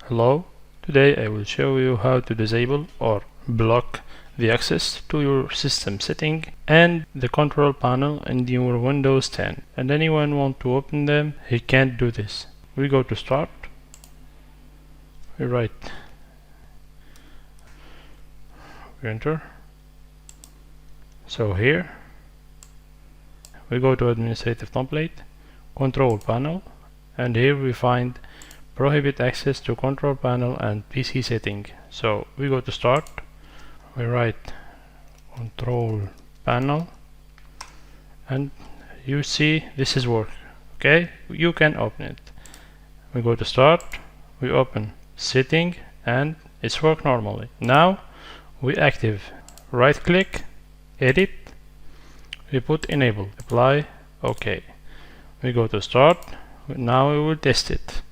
Hello, today I will show you how to disable or block the access to your system setting and the control panel in your Windows 10, and anyone want to open them, he can't do this. We go to start, we write, we enter. So here we go to administrative template, control panel, and here we find prohibit access to control panel and PC setting. So we go to start, we write control panel, and you see this is work. Okay, you can open it. We go to start, we open setting, and it's work normally. Now we active, right click, edit, we put enable, apply, okay. We go to start, now we will test it.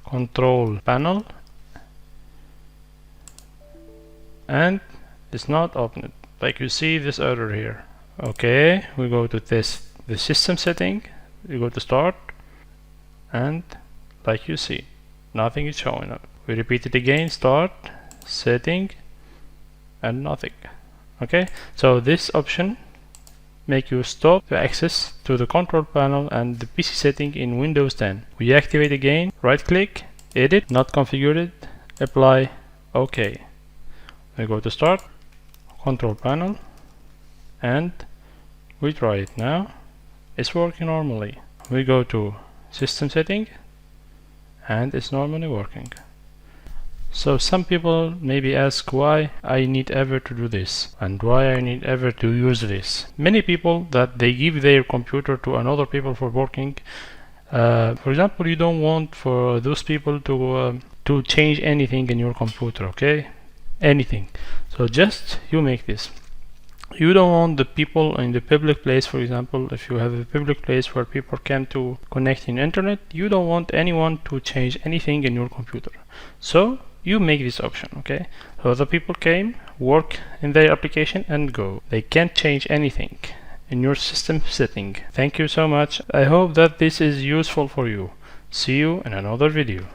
Control panel, and it's not opened, like you see this error here. Okay, we go to test the system setting, we go to start, and like you see, nothing is showing up. We repeat it again, start, setting, and nothing. Okay, so this option make you stop the access to the control panel and the PC setting in Windows 10. We activate again, right click, edit, not configured, apply, okay. We go to start, control panel, and we try it now. It's working normally. We go to system setting, and it's normally working. So some people maybe ask why I need ever to do this and why I need ever to use this. Many people that they give their computer to another people for working. For example, you don't want for those people to change anything in your computer, okay? Anything. So just you make this. You don't want the people in the public place, for example, if you have a public place where people come to connect in internet, you don't want anyone to change anything in your computer. So you make this option, okay? So the people came, work in their application, and go. They can't change anything in your system setting. Thank you so much. I hope that this is useful for you. See you in another video.